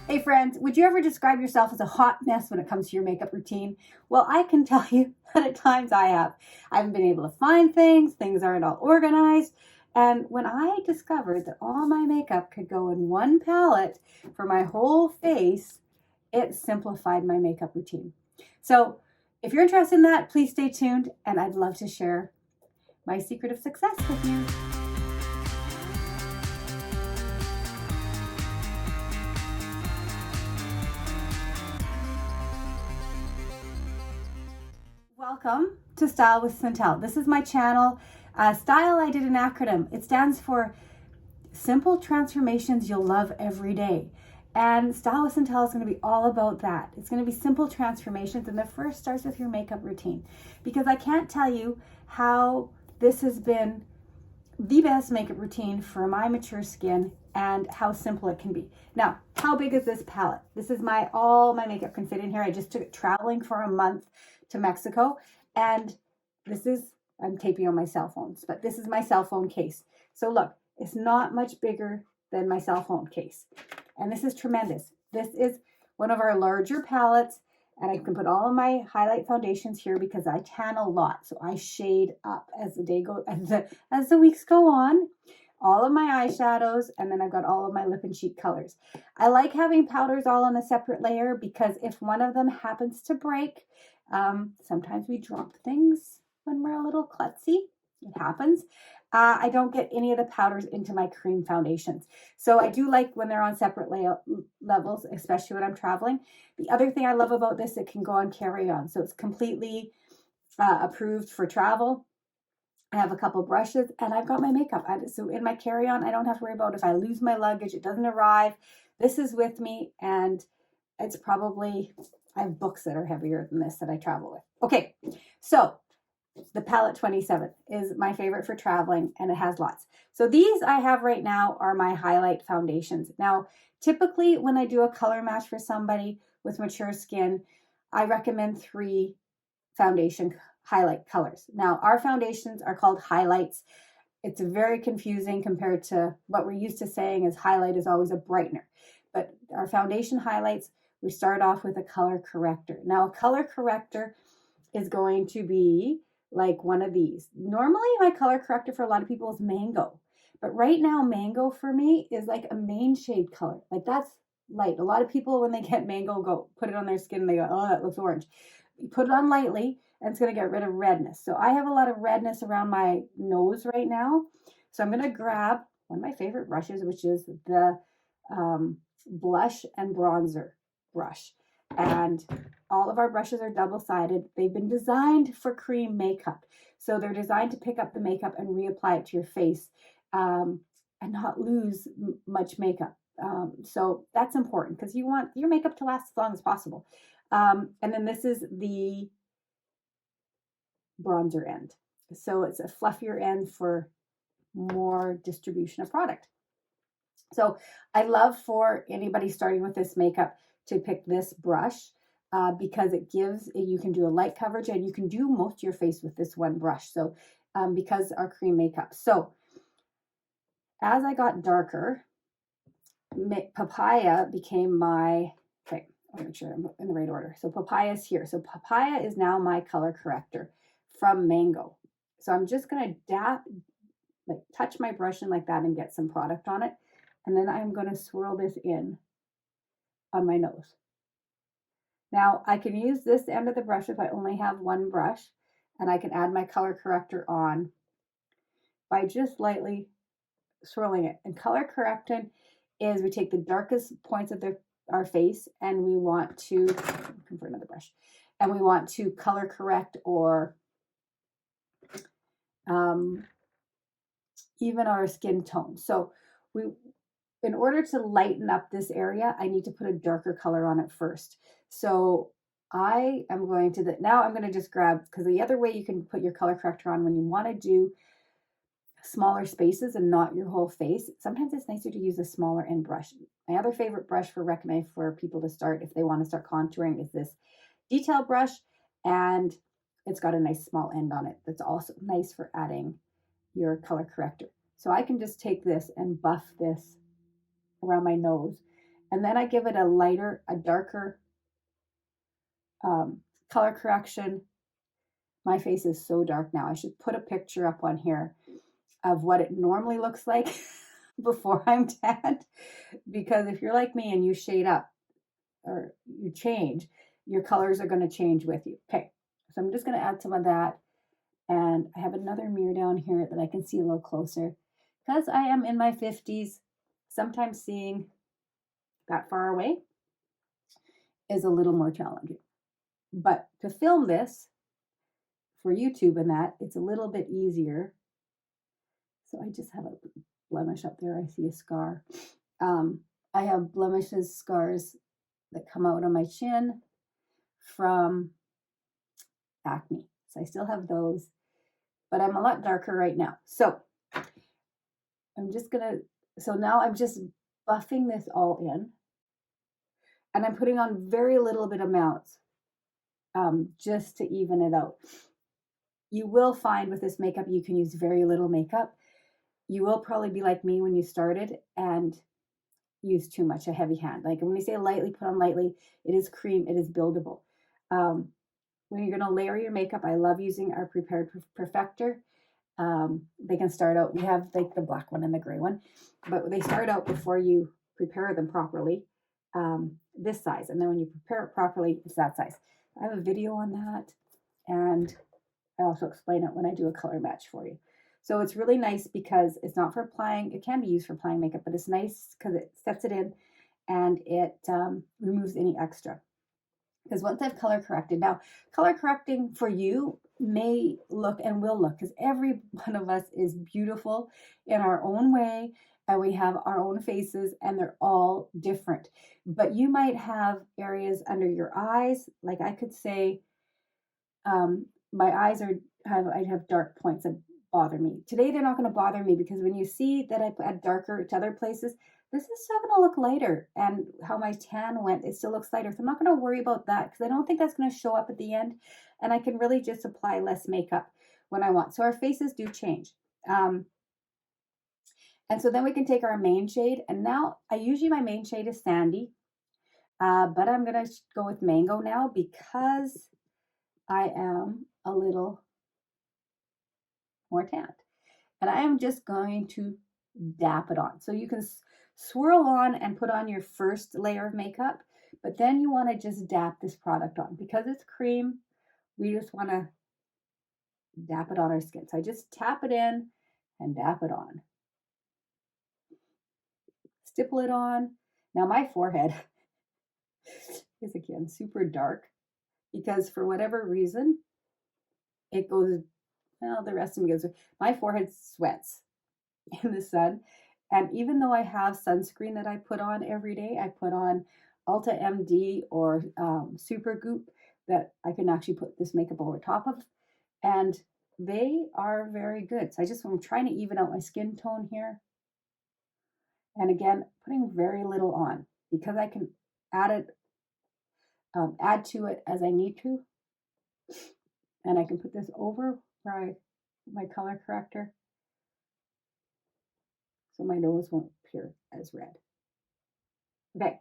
Hey friends, would you ever describe yourself as a hot mess when it comes to your makeup routine? Well, I can tell you that at times I have. I haven't been able to find things aren't all organized. And when I discovered that all my makeup could go in one palette for my whole face, it simplified my makeup routine. So if you're interested in that, please stay tuned and I'd love to share my secret of success with you. Welcome to Style with Seint. This is my channel. Style, I did an acronym. It stands for Simple Transformations You'll Love Every Day. And Style with Seint is going to be all about that. It's going to be simple transformations, and the first starts with your makeup routine. Because I can't tell you how this has been the best makeup routine for my mature skin and how simple it can be. Now, how big is this palette? This is all my makeup can fit in here. I just took it traveling for a month to Mexico, and I'm taping on my cell phones, but this is my cell phone case. So look, it's not much bigger than my cell phone case, and this is tremendous. This is one of our larger palettes, and I can put all of my highlight foundations here because I tan a lot, so I shade up as the weeks go on. All of my eyeshadows, and then I've got all of my lip and cheek colors. I like having powders all on a separate layer because if one of them happens to break, sometimes we drop things when we're a little klutzy. It happens. I don't get any of the powders into my cream foundations. So I do like when they're on separate levels, especially when I'm traveling. The other thing I love about this, it can go on carry-on. So it's completely approved for travel. I have a couple brushes and I've got my makeup. So in my carry-on, I don't have to worry about if I lose my luggage, it doesn't arrive. This is with me, and it's probably, I have books that are heavier than this that I travel with. Okay, so the palette 27 is my favorite for traveling, and it has lots. So these I have right now are my highlight foundations. Now, typically when I do a color match for somebody with mature skin, I recommend 3 foundation highlight colors. Now, our foundations are called highlights. It's very confusing compared to what we're used to saying is highlight is always a brightener. But our foundation highlights, we start off with a color corrector. Now, a color corrector is going to be like one of these. Normally, my color corrector for a lot of people is mango. But right now, mango for me is like a main shade color. Like that's light. A lot of people, when they get mango, go put it on their skin and they go, oh, that looks orange. You put it on lightly and it's going to get rid of redness. So I have a lot of redness around my nose right now. So I'm going to grab one of my favorite brushes, which is the blush and bronzer brush. And all of our brushes are double-sided. They've been designed for cream makeup. So they're designed to pick up the makeup and reapply it to your face and not lose much makeup. So that's important because you want your makeup to last as long as possible. And then this is the bronzer end. So it's a fluffier end for more distribution of product. So I love for anybody starting with this makeup to pick this brush because you can do a light coverage and you can do most of your face with this one brush. So because our cream makeup. So as I got darker, papaya became my, okay, I'll make sure I'm in the right order. So papaya is here. So papaya is now my color corrector from mango. So I'm just going to touch my brush in like that and get some product on it. And then I'm going to swirl this in on my nose. Now I can use this end of the brush if I only have one brush, and I can add my color corrector on by just lightly swirling it. And color correcting is we take the darkest points of our face and we want to, come for another brush, and we want to color correct or even our skin tone. So in order to lighten up this area, I need to put a darker color on it first. So I am going to, now I'm going to just grab, because the other way you can put your color corrector on when you want to do smaller spaces and not your whole face, sometimes it's nicer to use a smaller end brush. My other favorite brush recommend for people to start if they want to start contouring is this detail brush, and it's got a nice small end on it that's also nice for adding your color corrector. So I can just take this and buff this around my nose And then I give it a darker color correction. My face is so dark now. I should put a picture up on here of what it normally looks like before I'm tanned. Because if you're like me and you shade up or you change, your colors are going to change with you. Okay, so I'm just going to add some of that. And I have another mirror down here that I can see a little closer. Because I am in my 50s, sometimes seeing that far away is a little more challenging. But to film this for YouTube and that, it's a little bit easier. So I just have a blemish up there. I see a scar. I have blemishes, scars that come out on my chin from acne. So I still have those, but I'm a lot darker right now. So now I'm just buffing this all in, and I'm putting on very little bit amounts just to even it out. You will find with this makeup, you can use very little makeup. You will probably be like me when you started and use too much, a heavy hand. Like when we say lightly, put on lightly, it is cream, it is buildable. When you're going to layer your makeup, I love using our Prepared Perfector. They can start out, we have like the black one and the gray one, but they start out before you prepare them properly, this size. And then when you prepare it properly, it's that size. I have a video on that, and I also explain it when I do a color match for you. So it's really nice because it's not for applying, it can be used for applying makeup, but it's nice because it sets it in and it removes any extra. Because once I've color corrected, now color correcting for you may look and will look, because every one of us is beautiful in our own way, and we have our own faces, and they're all different. But you might have areas under your eyes, like I could say, my eyes I have dark points that bother me. Today they're not going to bother me because when you see that I add darker to other places, this is still going to look lighter, and how my tan went, it still looks lighter. So I'm not going to worry about that because I don't think that's going to show up at the end, and I can really just apply less makeup when I want. So our faces do change. And so then we can take our main shade, and now usually my main shade is Sandy, but I'm going to go with Mango now because I am a little more tanned. And I am just going to dap it on. So you can swirl on and put on your first layer of makeup, but then you want to just dap this product on. Because it's cream, we just want to dap it on our skin. So I just tap it in and dap it on. Stipple it on. Now my forehead is again super dark because for whatever reason, it goes, well, the rest of me goes, my forehead sweats in the sun. And even though I have sunscreen that I put on every day, I put on Ulta MD or Super Goop that I can actually put this makeup over top of. And they are very good. So I'm trying to even out my skin tone here. And again, putting very little on because I can add to it as I need to. And I can put this over where my color corrector, so my nose won't appear as red. Okay,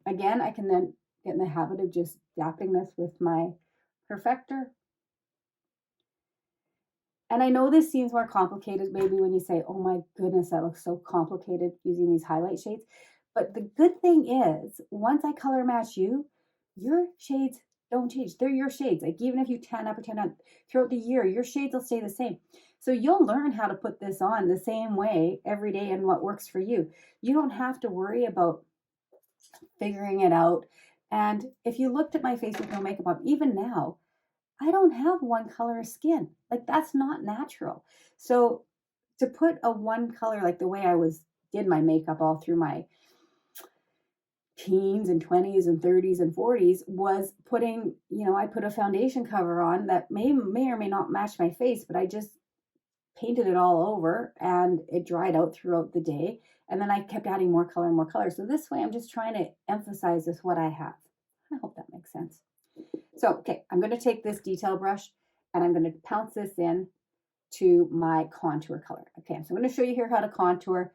again, I can then get in the habit of just dapping this with my perfector. And I know this seems more complicated maybe when you say, oh my goodness, that looks so complicated using these highlight shades. But the good thing is, once I color match you, your shades don't change. They're your shades. Like even if you tan up or tan out throughout the year, your shades will stay the same. So you'll learn how to put this on the same way every day and what works for you. You don't have to worry about figuring it out. And if you looked at my face with no makeup on, even now, I don't have one color of skin. Like that's not natural. So to put a one color, like the way I did my makeup all through my teens and 20s and 30s and 40s was putting, I put a foundation cover on that may or may not match my face, but I just painted it all over and it dried out throughout the day. And then I kept adding more color and more color. So this way I'm just trying to emphasize this, what I have. I hope that makes sense. So, okay, I'm going to take this detail brush and I'm going to pounce this in to my contour color. Okay, so I'm going to show you here how to contour.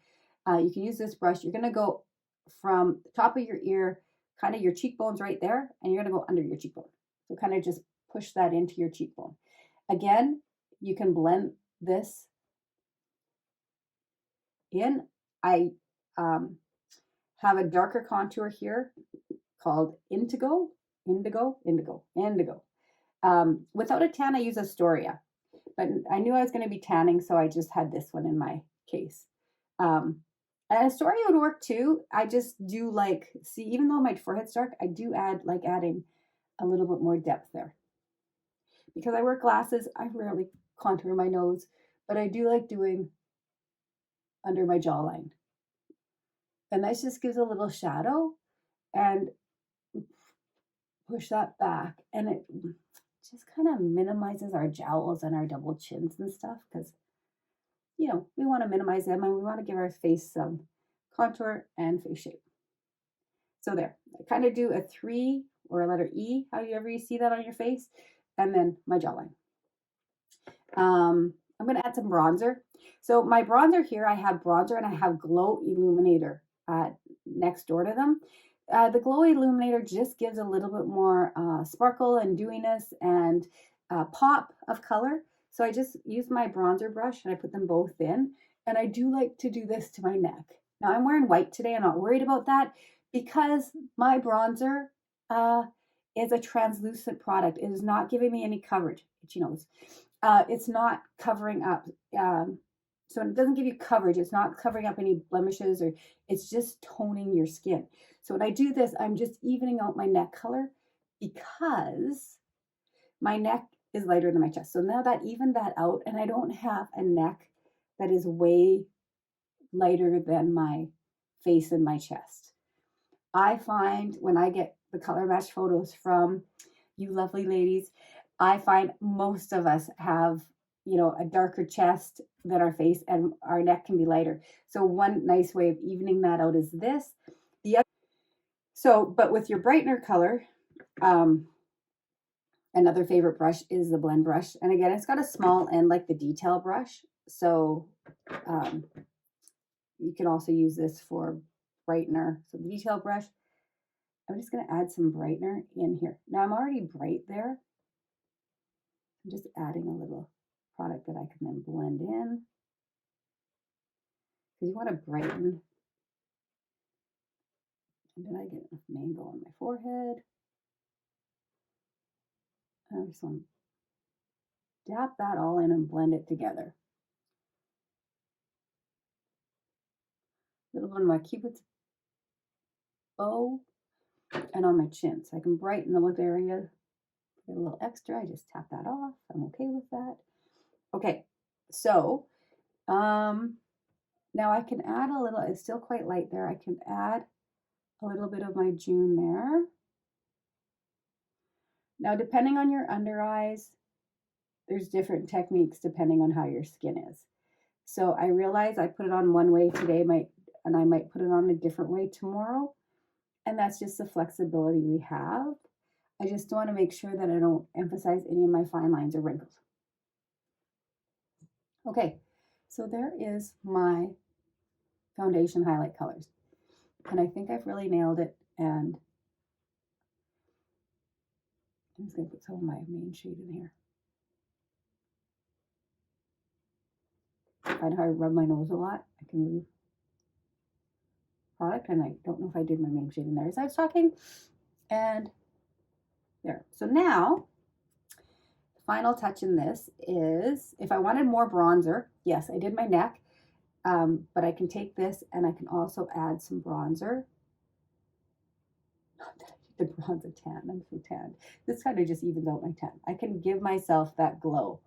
You can use this brush. You're going to go from the top of your ear, kind of your cheekbones right there, and you're going to go under your cheekbone. So kind of just push that into your cheekbone. Again, you can blend this in. I have a darker contour here called Indigo. Without a tan, I use Astoria, but I knew I was going to be tanning, so I just had this one in my case. And Astoria would work too. I just do like, see, even though my forehead's dark, I do adding a little bit more depth there. Because I wear glasses, I rarely contour my nose, but I do like doing under my jawline. And that just gives a little shadow and push that back. And it just kind of minimizes our jowls and our double chins and stuff because, you know, we want to minimize them and we want to give our face some contour and face shape. So there, I kind of do a 3 or a letter E, however you see that on your face, and then my jawline. I'm going to add some bronzer. So my bronzer here, I have bronzer and I have glow illuminator next door to them. The glow illuminator just gives a little bit more sparkle and dewiness and pop of color. So I just use my bronzer brush and I put them both in. And I do like to do this to my neck. Now I'm wearing white today. I'm not worried about that because my bronzer is a translucent product. It is not giving me any coverage. She knows. It's not covering up. So it doesn't give you coverage. It's not covering up any blemishes or it's just toning your skin. So when I do this, I'm just evening out my neck color because my neck is lighter than my chest. So now that evened that out and I don't have a neck that is way lighter than my face and my chest. I find when I get the color match photos from you lovely ladies, I find most of us have, you know, a darker chest than our face and our neck can be lighter. So one nice way of evening that out is this. But with your brightener color, another favorite brush is the blend brush. And again, it's got a small end like the detail brush. So you can also use this for brightener. So the detail brush, I'm just going to add some brightener in here. Now I'm already bright there. I'm just adding a little product that I can then blend in. Because you want to brighten. And then I get enough mango on my forehead. And I just want to dab that all in and blend it together. A little bit on my cupid's bow and on my chin. So I can brighten the lip area. Get a little extra. I just tap that off. I'm okay with that. Okay, so now I can add a little, it's still quite light there. I can add a little bit of my June there. Now, depending on your under eyes, there's different techniques depending on how your skin is. So I realize I put it on one way today, and I might put it on a different way tomorrow. And that's just the flexibility we have. I just want to make sure that I don't emphasize any of my fine lines or wrinkles. Okay, so there is my foundation highlight colors. And I think I've really nailed it. And I'm just going to put some of my main shade in here. Find how I rub my nose a lot. I can move product, and I don't know if I did my main shade in there as I was talking. And there. So now, the final touch in this is, if I wanted more bronzer, yes, I did my neck, but I can take this and I can also add some bronzer. Not that I did the bronzer tan. I'm so tanned. This kind of just evens out my tan. I can give myself that glow.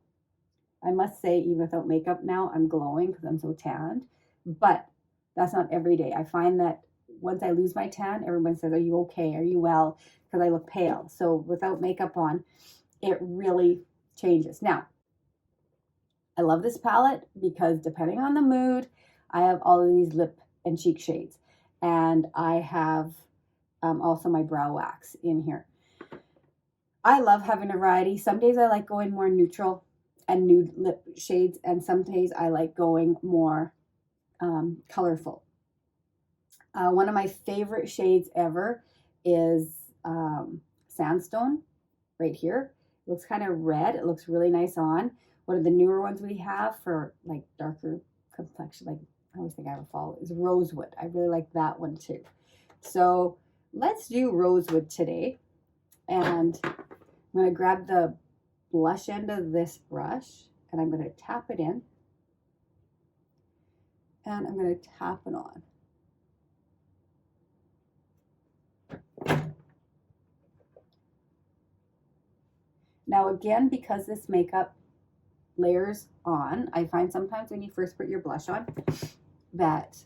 I must say, even without makeup now, I'm glowing because I'm so tanned, but that's not every day. I find that once I lose my tan, everyone says, are you okay? Are you well? Because I look pale. So without makeup on, it really changes. Now, I love this palette because depending on the mood, I have all of these lip and cheek shades. And I have also my brow wax in here. I love having a variety. Some days I like going more neutral and nude lip shades, and some days I like going more colorful. One of my favorite shades ever is Sandstone right here. It looks kind of red. It looks really nice on. One of the newer ones we have for like darker complexion, like I always think I have a fall, is Rosewood. I really like that one too. So let's do Rosewood today. And I'm going to grab the blush end of this brush and I'm going to tap it in. And I'm going to tap it on. Now again, because this makeup layers on, I find sometimes when you first put your blush on that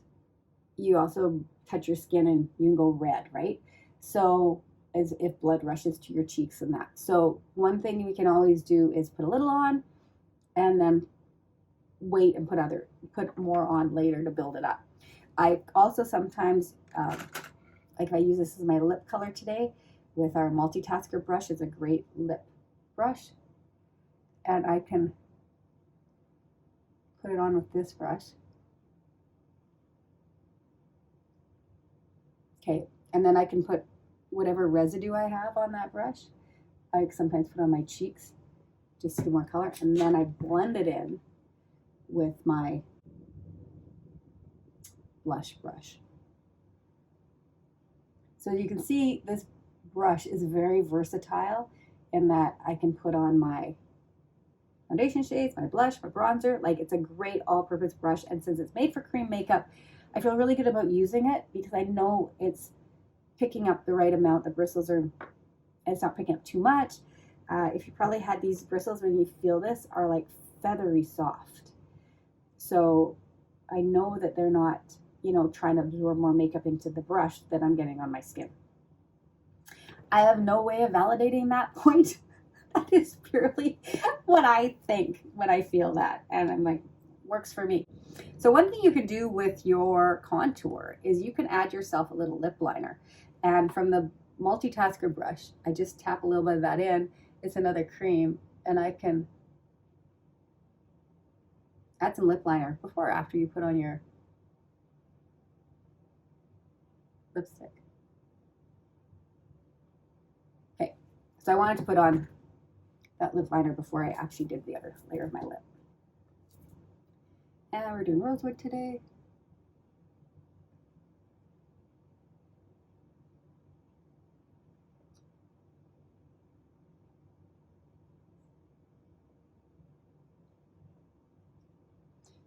you also touch your skin and you can go red, right? So as if blood rushes to your cheeks and that. So one thing we can always do is put a little on and then wait and put more on later to build it up. I also sometimes, like I use this as my lip color today with our multitasker brush. It's a great lip brush. And I can put it on with this brush. Okay, and then I can put whatever residue I have on that brush. I sometimes put on my cheeks just to get more color. And then I blend it in with my blush brush. So you can see this brush is very versatile in that I can put on my foundation shades, my blush, my bronzer. Like it's a great all-purpose brush. And since it's made for cream makeup, I feel really good about using it because I know it's picking up the right amount. The bristles are, it's not picking up too much. If you probably had these bristles when you feel this are like feathery soft. So I know that they're not, you know, trying to absorb more makeup into the brush that I'm getting on my skin. I have no way of validating that point. That is purely what I think when I feel that. And I'm like, works for me. So one thing you can do with your contour is you can add yourself a little lip liner. And from the multitasker brush, I just tap a little bit of that in. It's another cream. And I can add some lip liner before or after you put on your lipstick. Okay, so I wanted to put on that lip liner before I actually did the other layer of my lip. And we're doing Rosewood today.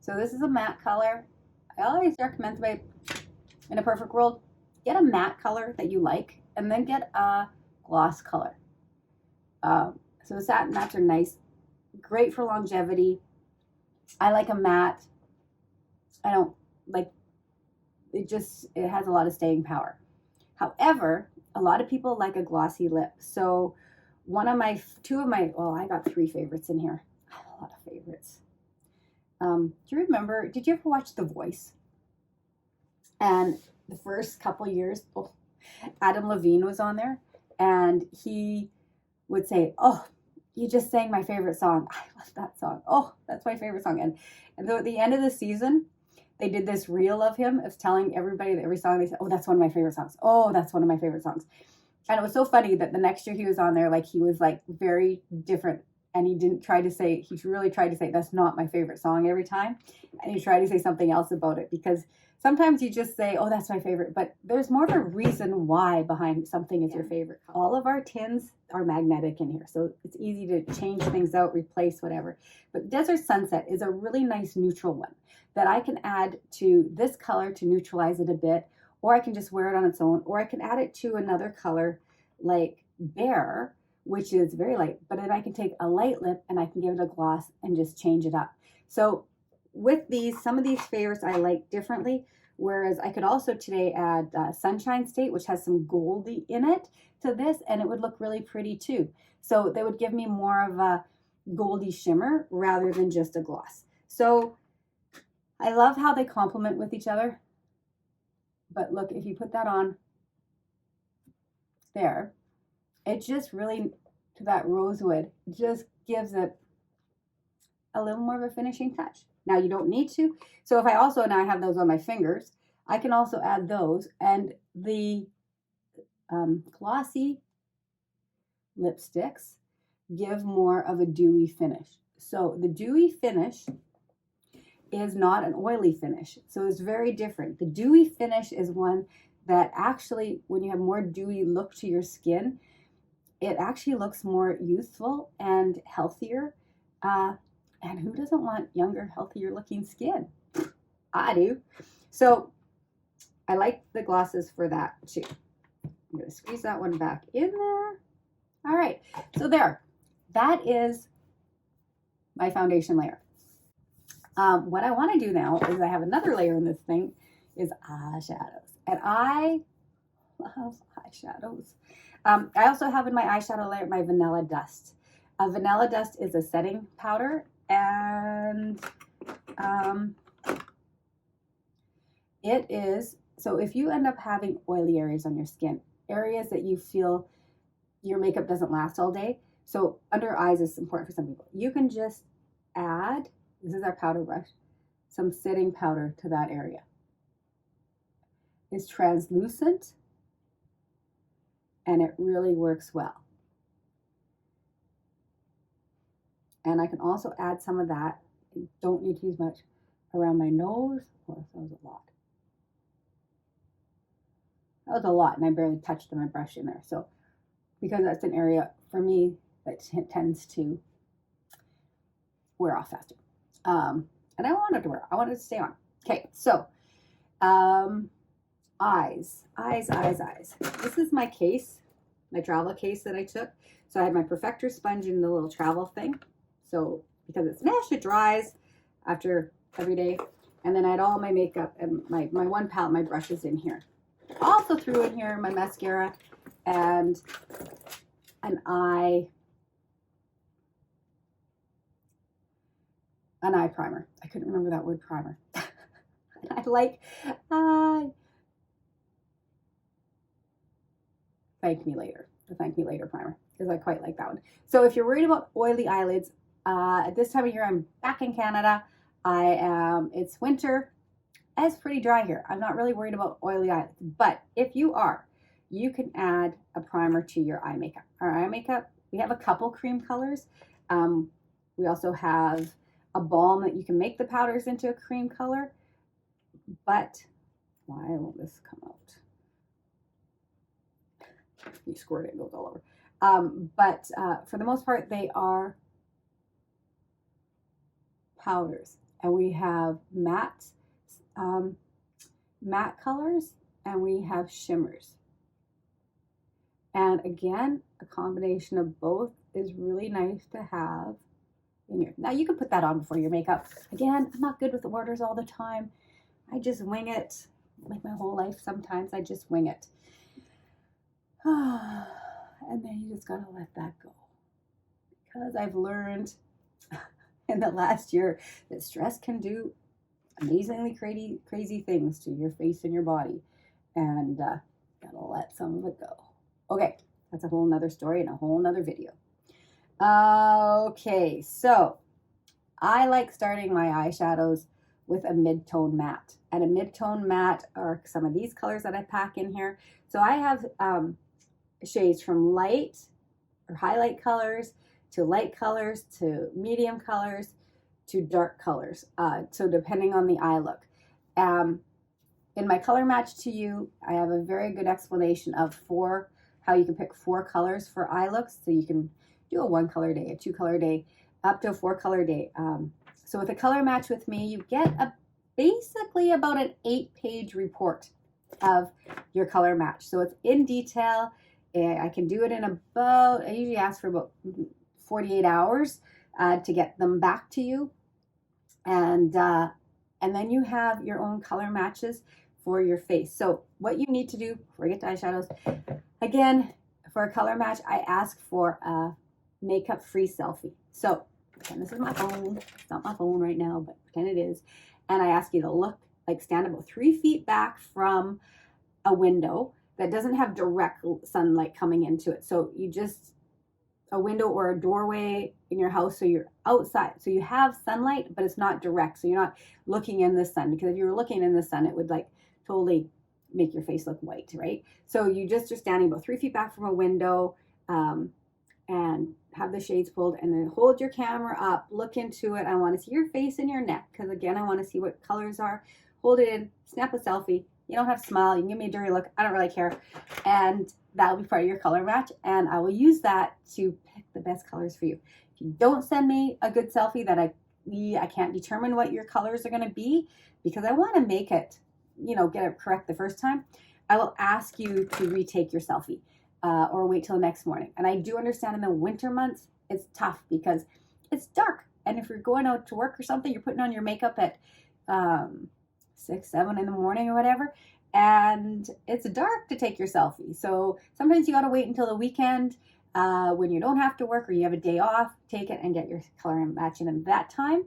So this is a matte color. I always recommend, in a perfect world, get a matte color that you like and then get a gloss color. So satin mattes are nice, great for longevity. I like a matte. I don't like, it has a lot of staying power. However, a lot of people like a glossy lip. So I got 3 favorites in here. I have a lot of favorites. Do you remember, did you ever watch The Voice? And the first couple years, Adam Levine was on there and he would say, "Oh, you just sang my favorite song. I love that song. Oh, that's my favorite song." And at the end of the season, they did this reel of him of telling everybody that every song they said, "Oh, that's one of my favorite songs. Oh, that's one of my favorite songs." And it was so funny that the next year he was on there, like he was like very different. And he really tried to say, "That's not my favorite song" every time. And he tried to say something else about it because sometimes you just say, "Oh, that's my favorite." But there's more of a reason why behind something is your favorite. All of our tins are magnetic in here. So it's easy to change things out, replace whatever. But Desert Sunset is a really nice neutral one that I can add to this color to neutralize it a bit. Or I can just wear it on its own. Or I can add it to another color like Bear, which is very light, but then I can take a light lip and I can give it a gloss and just change it up. So with these, some of these favorites I like differently, whereas I could also today add Sunshine State, which has some goldy in it to this, and it would look really pretty too. So they would give me more of a goldy shimmer rather than just a gloss. So I love how they complement with each other. But look, if you put that on there, it just really, to that rosewood, just gives it a little more of a finishing touch. Now you don't need to. So if I also now have those on my fingers, I can also add those, and the glossy lipsticks give more of a dewy finish. So the dewy finish is not an oily finish, so it's very different. The dewy finish is one that actually, when you have more dewy look to your skin, it actually looks more youthful and healthier. And who doesn't want younger, healthier looking skin? I do. So I like the glosses for that too. I'm going to squeeze that one back in there. All right, so there. That is my foundation layer. What I want to do now is I have another layer in this thing, is eyeshadows. And I love eyeshadows. I also have in my eyeshadow layer my Vanilla Dust. Vanilla Dust is a setting powder, and it is, so if you end up having oily areas on your skin, areas that you feel your makeup doesn't last all day, so under eyes is important for some people, you can just add, this is our powder brush, some setting powder to that area. It's translucent and it really works well. And I can also add some of that, I don't need to use much, around my nose. Oh, that was a lot. That was a lot, and I barely touched my brush in there. So, because that's an area for me that tends to wear off faster. And I don't want it to wear, I want it to stay on. Okay, so, eyes. This is my case, my travel case that I took. So I had my Perfector sponge in the little travel thing. So, because it's mesh, it dries after every day. And then I had all my makeup and my one palette, my brushes in here. Also threw in here my mascara and an eye primer. I couldn't remember that word, primer. I like Thank Me Later, the Thank Me Later primer, because I quite like that one. So if you're worried about oily eyelids, at this time of year, I'm back in Canada. It's winter. It's pretty dry here. I'm not really worried about oily eyelids, but if you are, you can add a primer to your eye makeup. Our eye makeup, we have a couple cream colors. We also have a balm that you can make the powders into a cream color, but why won't this come out? You squirt it, it goes all over. But for the most part, they are powders, and we have matte colors, and we have shimmers. And again, a combination of both is really nice to have in here. Now you can put that on before your makeup. Again, I'm not good with the orders all the time. I just wing it, like my whole life. Sometimes I just wing it. And then you just gotta let that go. Because I've learned in the last year that stress can do amazingly crazy things to your face and your body. And gotta let some of it go. Okay, that's a whole nother story and a whole nother video. Okay, so I like starting my eyeshadows with a mid-tone matte. And a mid-tone matte are some of these colors that I pack in here. So I have shades from light or highlight colors to light colors to medium colors to dark colors. So depending on the eye look. In my color match to you, I have a very good explanation of how you can pick 4 colors for eye looks. So you can do a 1 color day, a 2 color day, up to a 4 color day. So with a color match with me, you get basically about an 8-page report of your color match. So it's in detail. I can do it in I usually ask for about 48 hours to get them back to you. And then you have your own color matches for your face. So what you need to do, before we get to eyeshadows, again, for a color match, I ask for a makeup-free selfie. So, again, this is my phone. It's not my phone right now, but pretend it is. And I ask you to look, stand about 3 feet back from a window that doesn't have direct sunlight coming into it. So you just, a window or a doorway in your house, so you're outside. So you have sunlight, but it's not direct. So you're not looking in the sun, because if you were looking in the sun, it would totally make your face look white, right? So you just are standing about 3 feet back from a window, and have the shades pulled, and then hold your camera up, look into it. I want to see your face and your neck, because again, I want to see what colors are. Hold it in, snap a selfie. You don't have to smile. You can give me a dirty look. I don't really care. And that'll be part of your color match. And I will use that to pick the best colors for you. If you don't send me a good selfie that I can't determine what your colors are going to be, because I want to make it, get it correct the first time, I will ask you to retake your selfie. Or wait till the next morning. And I do understand in the winter months, it's tough because it's dark. And if you're going out to work or something, you're putting on your makeup at 6, 7 in the morning or whatever, and it's dark to take your selfie. So sometimes you got to wait until the weekend when you don't have to work or you have a day off, take it and get your color and matching in that time.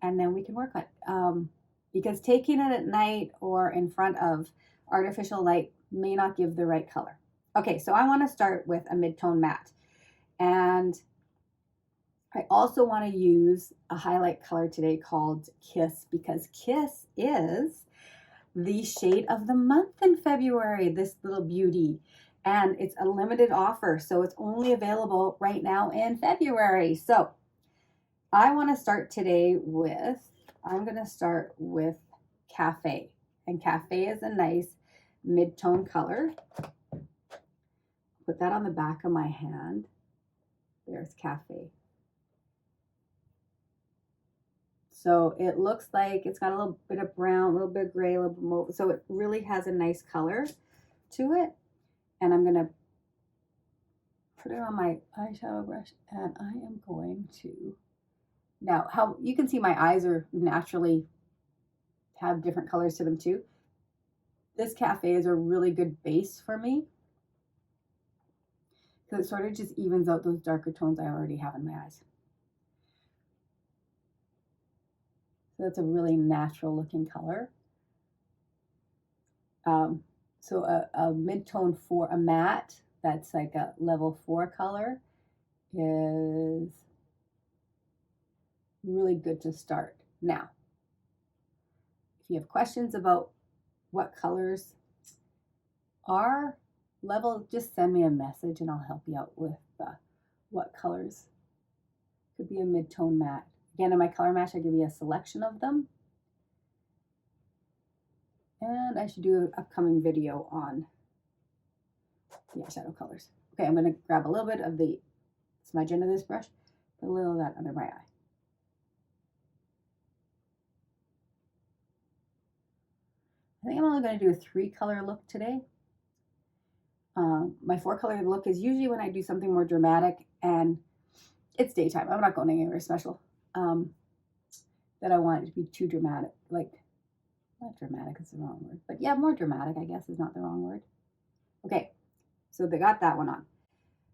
And then we can work on it. Because taking it at night or in front of artificial light may not give the right color. Okay, so I want to start with a mid-tone matte. And I also want to use a highlight color today called Kiss, because Kiss is the shade of the month in February, this little beauty. And it's a limited offer, so it's only available right now in February. So I want to start today I'm going to start with Cafe. And Cafe is a nice mid-tone color. Put that on the back of my hand. There's Cafe. So it looks like it's got a little bit of brown, a little bit of gray, a little bit mauve. So it really has a nice color to it. And I'm going to put it on my eyeshadow brush, and I am going to, now how you can see my eyes are naturally have different colors to them too. This Cafe is a really good base for me, because it sort of just evens out those darker tones I already have in my eyes. So that's a really natural looking color. So a mid-tone for a matte, that's like a level 4 color, is really good to start. Now, if you have questions about what colors are level, just send me a message and I'll help you out with what colors could be a mid-tone matte. Again, in my color match, I give you a selection of them. And I should do an upcoming video on the eyeshadow colors. Okay, I'm going to grab a little bit of the smudge into this brush, put a little of that under my eye. I think I'm only going to do a 3-color look today. My 4-color look is usually when I do something more dramatic and it's daytime. I'm not going anywhere special. That I want it to be too dramatic. Like, not dramatic is the wrong word, but yeah, more dramatic, I guess, is not the wrong word. Okay, so they got that one on.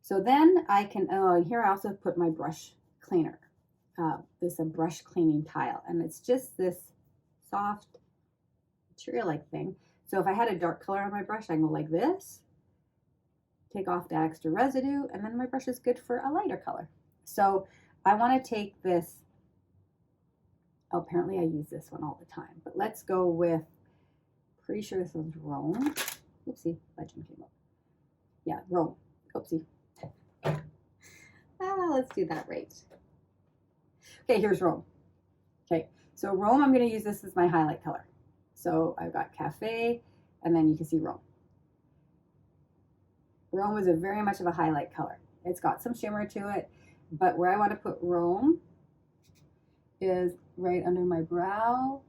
So then I can, here I also put my brush cleaner. This is a brush cleaning tile, and it's just this soft material-like thing. So if I had a dark color on my brush, I can go like this, take off that extra residue, and then my brush is good for a lighter color. So I want to take this, apparently I use this one all the time, but let's go with, pretty sure this one's Rome. Oopsie, legend came up. Yeah, Rome. Oopsie. Let's do that right. Okay, here's Rome. Okay, so Rome, I'm going to use this as my highlight color. So I've got Cafe, and then you can see Rome. Rome is very much of a highlight color. It's got some shimmer to it, but where I want to put Rome is right under my brow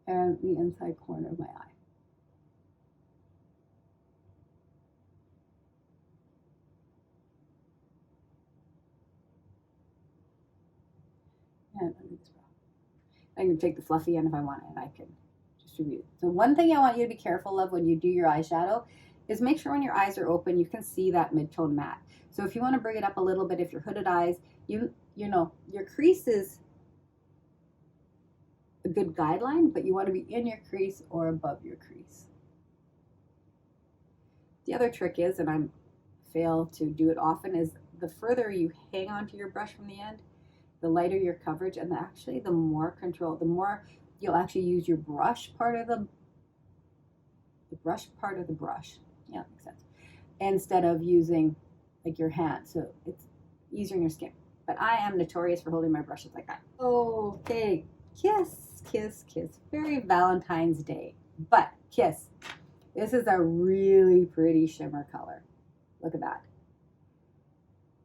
and the inside corner of my eye. And under this brow. I can take the fluffy end if I want, and I can distribute. So one thing I want you to be careful of when you do your eyeshadow is make sure when your eyes are open, you can see that mid-tone matte. So if you want to bring it up a little bit, if you're hooded eyes, you know, your crease is a good guideline, but you want to be in your crease or above your crease. The other trick is, and I fail to do it often, is the further you hang onto your brush from the end, the lighter your coverage, and actually the more control, the more you'll actually use your brush part of the brush. Yeah, makes sense. Instead of using like your hand, so it's easier on your skin. But I am notorious for holding my brushes like that. Okay, kiss, kiss, kiss. Very Valentine's Day, but kiss. This is a really pretty shimmer color. Look at that.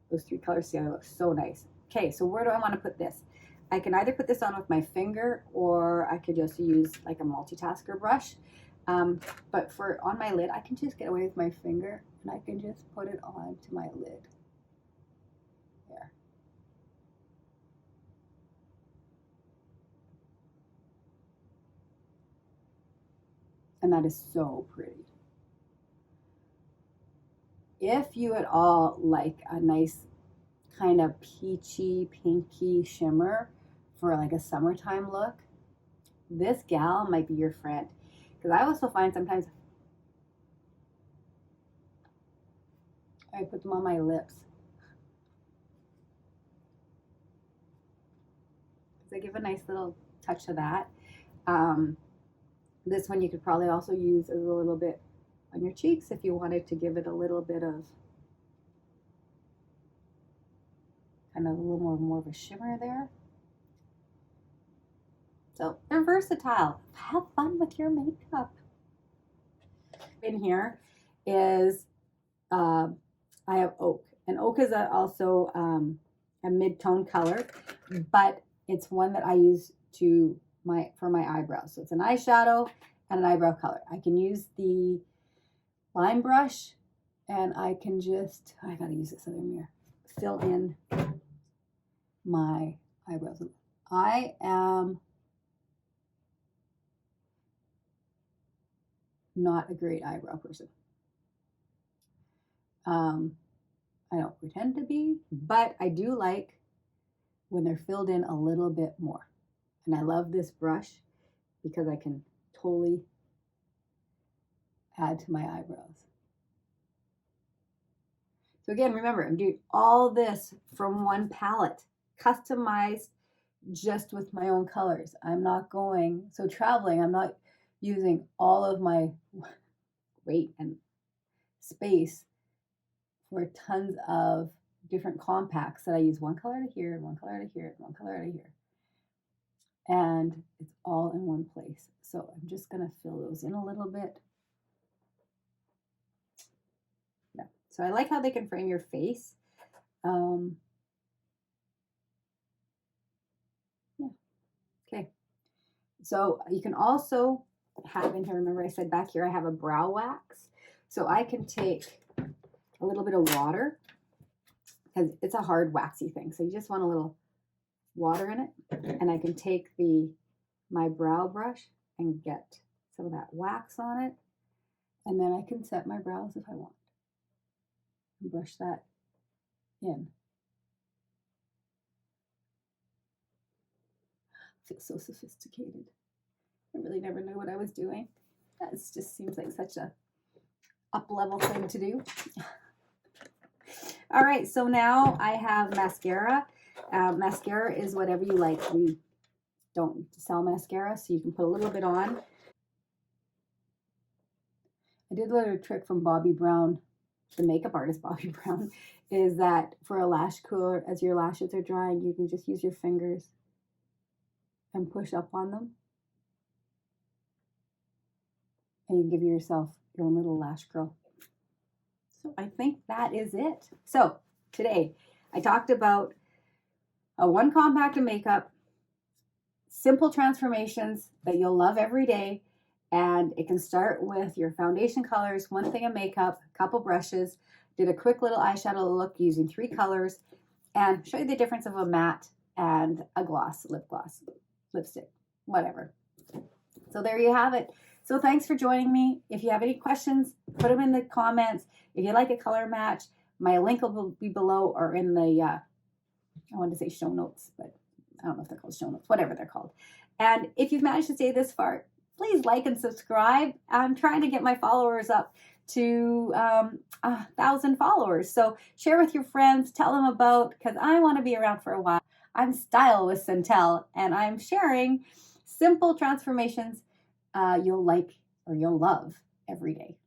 Those three colors together look so nice. Okay, so where do I want to put this? I can either put this on with my finger, or I could just use like a multitasker brush. But for on my lid, I can just get away with my finger, and I can just put it on to my lid. There. And that is so pretty. If you at all like a nice kind of peachy, pinky shimmer for like a summertime look, this gal might be your friend. Because I also find sometimes I put them on my lips. They give a nice little touch to that. This one you could probably also use as a little bit on your cheeks if you wanted to give it a little bit of kind of a little more of a shimmer there. So they're versatile. Have fun with your makeup. In here is I have oak, and oak is also a mid-tone color, but it's one that I use for my eyebrows. So it's an eyeshadow and an eyebrow color. I can use the line brush, and I can just, I gotta use this other mirror, fill in my eyebrows. I am not a great eyebrow person. I don't pretend to be, but I do like when they're filled in a little bit more. And I love this brush because I can totally add to my eyebrows. So again, remember, I'm doing all this from one palette, customized just with my own colors. I'm not going, so traveling, I'm not using all of my weight and space for tons of different compacts that I use one color to here, one color to here, one color to here. And it's all in one place. So I'm just gonna fill those in a little bit. Yeah, so I like how they can frame your face. Yeah, okay. So you can also have in here, remember I said back here I have a brow wax. So I can take a little bit of water, because it's a hard waxy thing. So you just want a little water in it, and I can take my brow brush and get some of that wax on it, and then I can set my brows if I want and brush that in. I feel so sophisticated. I really never knew what I was doing. That just seems like such a up-level thing to do. All right, so now I have mascara. Mascara is whatever you like. We don't sell mascara, so you can put a little bit on. I did learn a trick from Bobbi Brown, the makeup artist Bobbi Brown, is that for a lash curler, as your lashes are drying, you can just use your fingers and push up on them. And you give yourself your own little lash curl. So I think that is it. So today I talked about a one compact of makeup, simple transformations that you'll love every day. And it can start with your foundation colors, one thing of makeup, a couple brushes, did a quick little eyeshadow look using 3 colors, and show you the difference of a matte and a gloss, lip gloss, lipstick, whatever. So there you have it. So thanks for joining me. If you have any questions, put them in the comments. If you like a color match, my link will be below or in the, I wanted to say show notes, but I don't know if they're called show notes, whatever they're called. And if you've managed to stay this far, please like and subscribe. I'm trying to get my followers up to 1,000 followers. So share with your friends, tell them about, because I want to be around for a while. I'm Style with Seint, and I'm sharing simple transformations you'll like or you'll love every day.